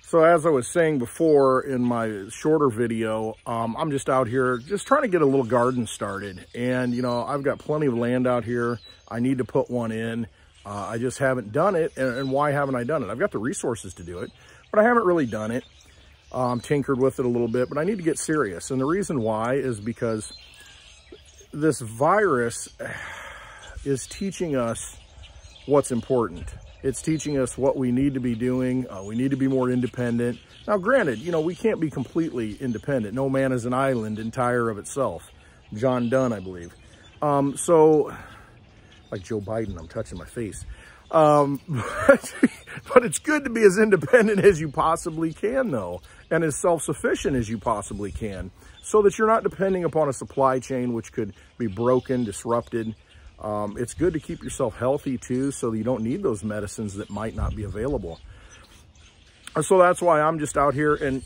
So as I was saying before in my shorter video, I'm just out here just trying to get a little garden started. And, you know, I've got plenty of land out here. I need to put one in. I just haven't done it. And why haven't I done it? I've got the resources to do it, but I haven't really done it. Tinkered with it a little bit, but I need to get serious. And the reason why is because this virus is teaching us what's important. It's teaching us what we need to be doing. We need to be more independent. Now, granted, you know, we can't be completely independent. No man is an island entire of itself. John Donne, I believe. So, like Joe Biden, I'm touching my face. But it's good to be as independent as you possibly can, though, and as self-sufficient as you possibly can, so that you're not depending upon a supply chain which could be broken, disrupted. It's good to keep yourself healthy too, so you don't need those medicines that might not be available. So that's why I'm just out here, and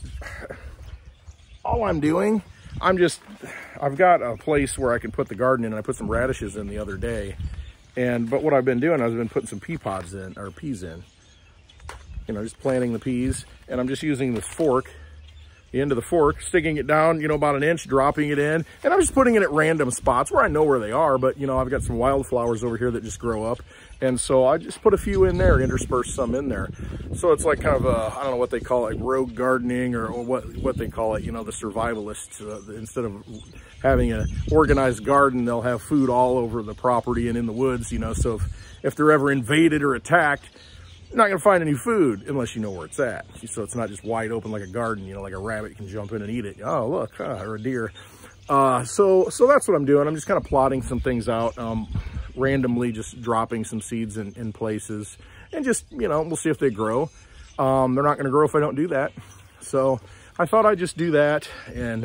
all I'm doing, I've got a place where I can put the garden in, and I put some radishes in the other day. But what I've been doing, I've been putting some pea pods in, or peas in, you know, just planting the peas, and I'm just using this fork, the end of the fork, sticking it down, you know, about an inch, dropping it in, and I'm just putting it at random spots where I know where they are, but, you know, I've got some wildflowers over here that just grow up, and so I just put a few in there, intersperse some in there. So it's like kind of a, I don't know what they call it, like rogue gardening, or what they call it, you know, the survivalists. Instead of having an organized garden, they'll have food all over the property and in the woods, you know, so if they're ever invaded or attacked, you're not going to find any food unless you know where it's at. So it's not just wide open like a garden, you know, like a rabbit can jump in and eat it. Oh, look, or a deer. So that's what I'm doing. I'm just kind of plotting some things out, randomly just dropping some seeds in places, and just, you know, we'll see if they grow. They're not going to grow if I don't do that. So I thought I'd just do that, and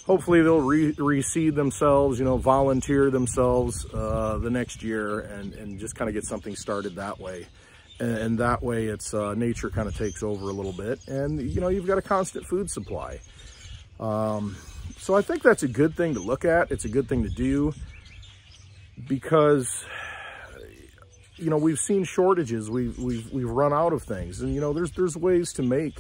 hopefully they'll reseed themselves, you know, volunteer themselves the next year, and just kind of get something started that way. And that way it's nature kind of takes over a little bit, and, you know, you've got a constant food supply. So I think that's a good thing to look at. It's a good thing to do, because, you know, we've seen shortages. We've run out of things, and, you know, there's ways to make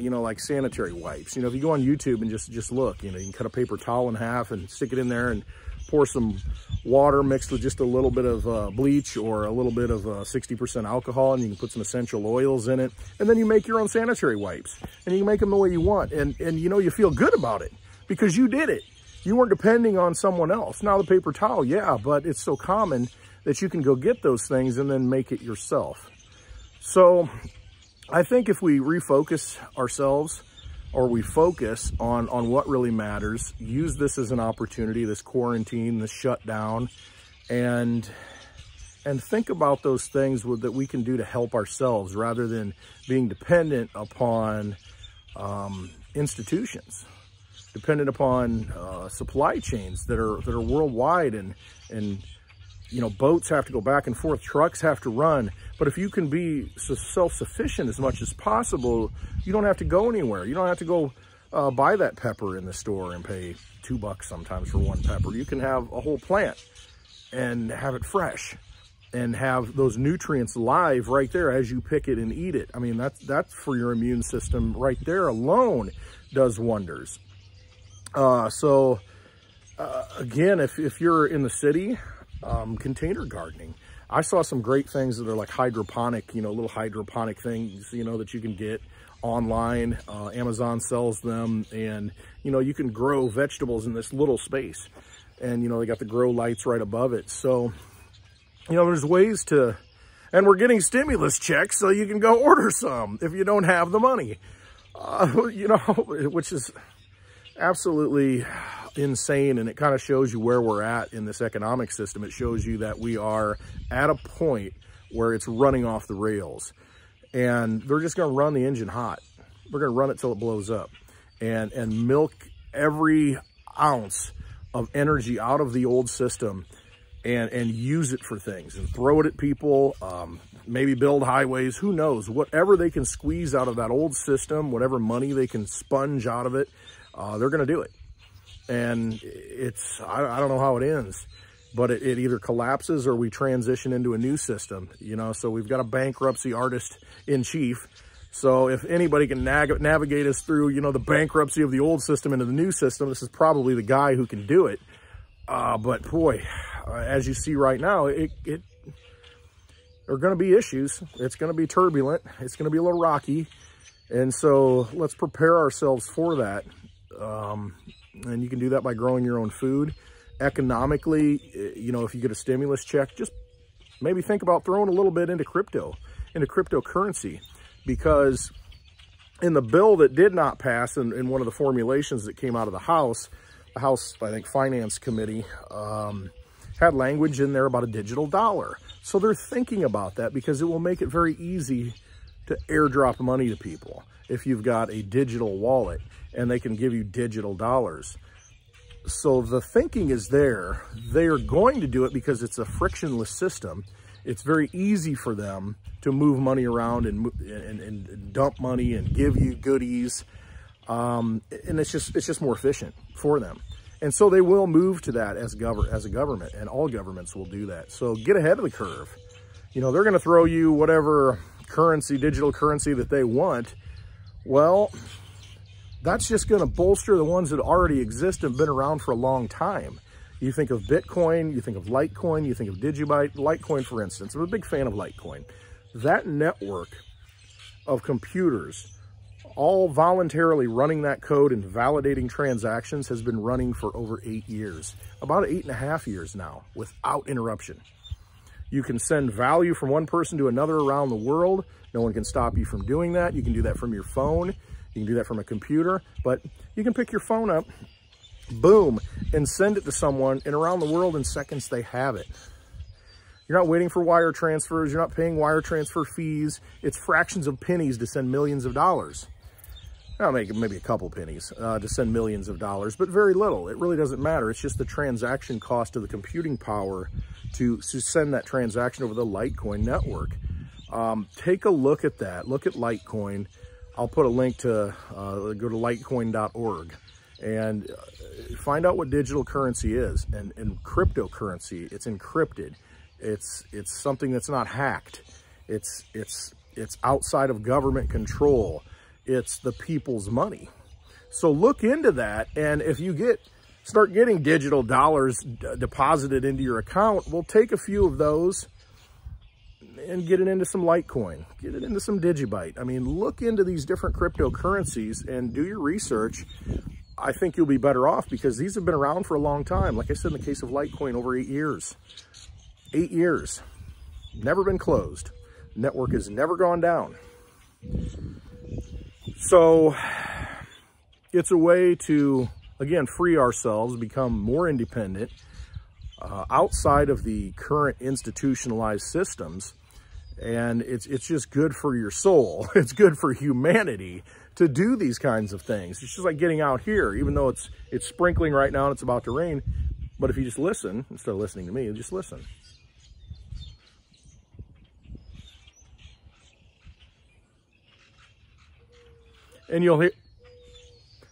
you know, like sanitary wipes. You know, if you go on YouTube and just look, you know, you can cut a paper towel in half and stick it in there and pour some water mixed with just a little bit of bleach or a little bit of 60% alcohol, and you can put some essential oils in it, and then you make your own sanitary wipes, and you can make them the way you want, and you know, you feel good about it because you did it. You weren't depending on someone else. Now the paper towel, yeah, but it's so common that you can go get those things and then make it yourself. So I think if we refocus ourselves, or we focus on what really matters, use this as an opportunity, this quarantine, this shutdown, and think about those things that we can do to help ourselves, rather than being dependent upon institutions, dependent upon supply chains that are worldwide, and you know, boats have to go back and forth, trucks have to run. But if you can be self-sufficient as much as possible, you don't have to go anywhere. You don't have to go buy that pepper in the store and pay $2 sometimes for one pepper. You can have a whole plant and have it fresh, and have those nutrients live right there as you pick it and eat it. I mean, that's for your immune system right there alone does wonders. Again, if you're in the city, container gardening. I saw some great things that are like hydroponic, you know, little hydroponic things, you know, that you can get online. Amazon sells them, and, you know, you can grow vegetables in this little space, and, you know, they got the grow lights right above it. So, you know, there's ways to, and we're getting stimulus checks, so you can go order some if you don't have the money, you know, which is absolutely insane. And it kind of shows you where we're at in this economic system. It shows you that we are at a point where it's running off the rails, and they're just going to run the engine hot. We're going to run it till it blows up, and milk every ounce of energy out of the old system, and use it for things, and throw it at people, maybe build highways, who knows, whatever they can squeeze out of that old system, whatever money they can sponge out of it, they're going to do it. And it's, I don't know how it ends. but it either collapses or we transition into a new system, you know. So we've got a bankruptcy artist in chief. So if anybody can navigate us through, you know, the bankruptcy of the old system into the new system, this is probably the guy who can do it. But boy, as you see right now, there are going to be issues. It's going to be turbulent. It's going to be a little rocky. And so let's prepare ourselves for that. And you can do that by growing your own food. Economically, you know, if you get a stimulus check, just maybe think about throwing a little bit into cryptocurrency, because in the bill that did not pass, in one of the formulations that came out of the House, I think, Finance Committee, had language in there about a digital dollar. So they're thinking about that because it will make it very easy to airdrop money to people if you've got a digital wallet and they can give you digital dollars. So the thinking is there. They are going to do it because it's a frictionless system. It's very easy for them to move money around and dump money and give you goodies. And it's just more efficient for them. And so they will move to that as a government, and all governments will do that. So get ahead of the curve. You know, they're going to throw you whatever currency, digital currency that they want. Well, that's just going to bolster the ones that already exist and have been around for a long time. You think of Bitcoin, you think of Litecoin, you think of DigiByte. Litecoin, for instance, I'm a big fan of Litecoin. That network of computers, all voluntarily running that code and validating transactions, has been running for over 8 years, about 8.5 years now, without interruption. You can send value from one person to another around the world. No one can stop you from doing that. You can do that from your phone. You can do that from a computer, but you can pick your phone up, boom, and send it to someone, and around the world in seconds they have it. You're not waiting for wire transfers. You're not paying wire transfer fees. It's fractions of pennies to send millions of dollars. I'll make maybe a couple pennies to send millions of dollars, but very little. It really doesn't matter. It's just the transaction cost of the computing power to send that transaction over the Litecoin network. Take a look at that. Look at Litecoin. I'll put a link to go to litecoin.org and find out what digital currency is. And cryptocurrency, it's encrypted. It's something that's not hacked. It's outside of government control. It's the people's money. So look into that, and if you start getting digital dollars deposited into your account, we'll take a few of those and get it into some Litecoin, get it into some DigiByte. I mean, look into these different cryptocurrencies and do your research. I think you'll be better off because these have been around for a long time. Like I said, in the case of Litecoin, over 8 years. 8 years, never been closed. Network has never gone down. So it's a way to, again, free ourselves, become more independent outside of the current institutionalized systems. And it's just good for your soul. It's good for humanity to do these kinds of things. It's just like getting out here, even though it's sprinkling right now and it's about to rain. But if you just listen, instead of listening to me, just listen. And you'll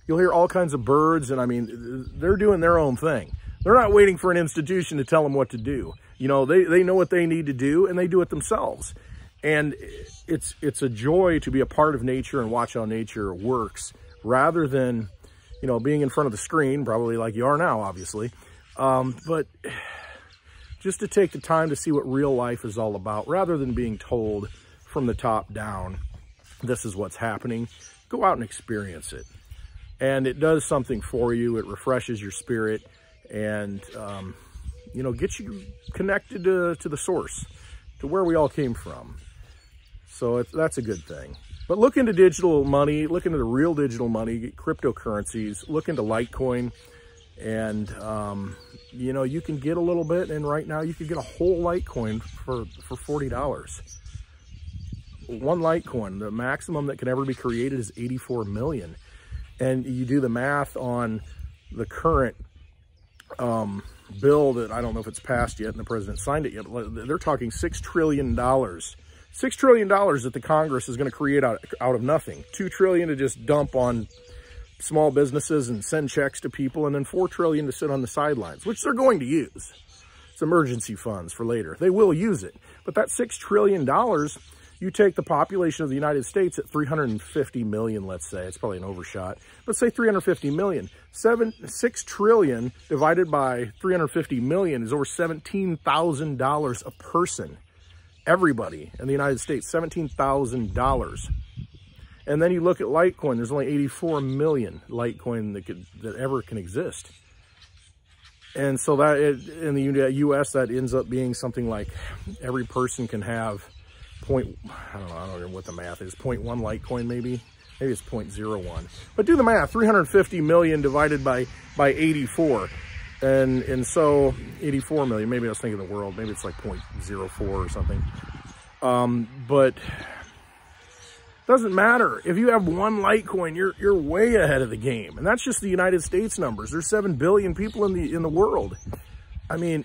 hear all kinds of birds, and I mean, they're doing their own thing. They're not waiting for an institution to tell them what to do. You know, they know what they need to do, and they do it themselves. And it's a joy to be a part of nature and watch how nature works, rather than, you know, being in front of the screen, probably like you are now, obviously. But just to take the time to see what real life is all about, rather than being told from the top down, this is what's happening. Go out and experience it. And it does something for you. It refreshes your spirit and, you know, gets you connected to the source, to where we all came from. So that's a good thing. But look into digital money, look into the real digital money, cryptocurrencies, look into Litecoin. And, you know, you can get a little bit. And right now you can get a whole Litecoin for $40. One Litecoin, the maximum that can ever be created is 84 million. And you do the math on the current bill that I don't know if it's passed yet and the president signed it yet, but they're talking $6 trillion. $6 trillion that the Congress is going to create out of nothing. $2 trillion to just dump on small businesses and send checks to people, and then $4 trillion to sit on the sidelines, which they're going to use. It's emergency funds for later. They will use it. But that $6 trillion, you take the population of the United States at 350 million, let's say. It's probably an overshot. Let's say 350 million. 6 trillion divided by 350 million is over $17,000 a person. Everybody in the United States, $17,000. And then you look at Litecoin, there's only 84 million Litecoin that ever can exist. And so that in the US, that ends up being something like every person can have I don't know what the math is, 0.1 Litecoin maybe it's 0.01. But do the math, 350 million divided by 84. And so 84 million, maybe I was thinking the world, maybe it's like 0.04 or something. But doesn't matter. If you have one Litecoin, you're way ahead of the game. And that's just the United States numbers. There's 7 billion people in the world. I mean,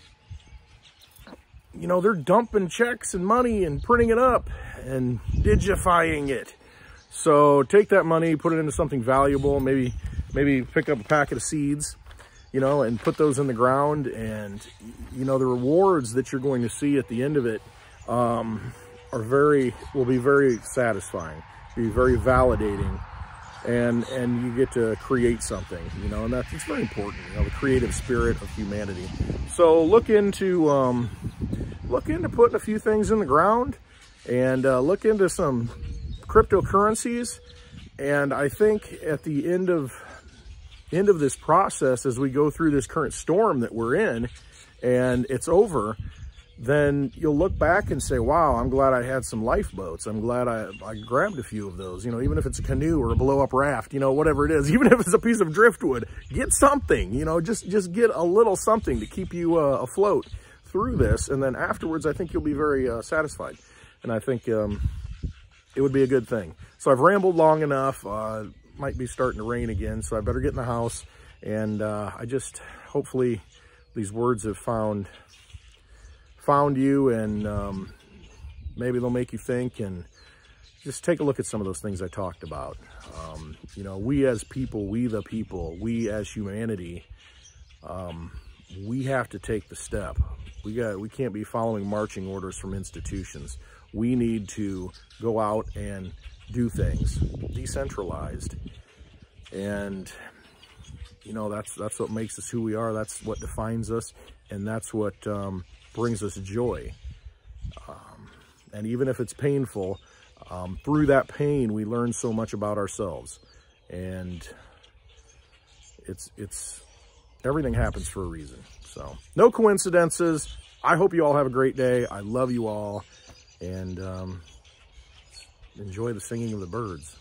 you know, they're dumping checks and money and printing it up and digifying it. So take that money, put it into something valuable, maybe pick up a packet of seeds, you know, and put those in the ground. And, you know, the rewards that you're going to see at the end of it will be very satisfying, be very validating, and you get to create something, you know, and it's very important, you know, the creative spirit of humanity. So look into putting a few things in the ground, and look into some cryptocurrencies. And I think at the end of this process, as we go through this current storm that we're in and it's over, then you'll look back and say, wow, I'm glad I had some lifeboats. I'm glad I grabbed a few of those, you know, even if it's a canoe or a blow up raft, you know, whatever it is, even if it's a piece of driftwood, get something, you know, just get a little something to keep you afloat through this. And then afterwards, I think you'll be very satisfied. And I think it would be a good thing. So I've rambled long enough. Might be starting to rain again, so I better get in the house. And hopefully these words have found you, and maybe they'll make you think, and just take a look at some of those things I talked about. You know, we as people, we as humanity, we have to take the step. We can't be following marching orders from institutions. We need to go out and do things decentralized. And, you know, that's what makes us who we are. That's what defines us. And that's what brings us joy. And even if it's painful, through that pain, we learn so much about ourselves. And it's everything happens for a reason. So no coincidences. I hope you all have a great day. I love you all. And enjoy the singing of the birds.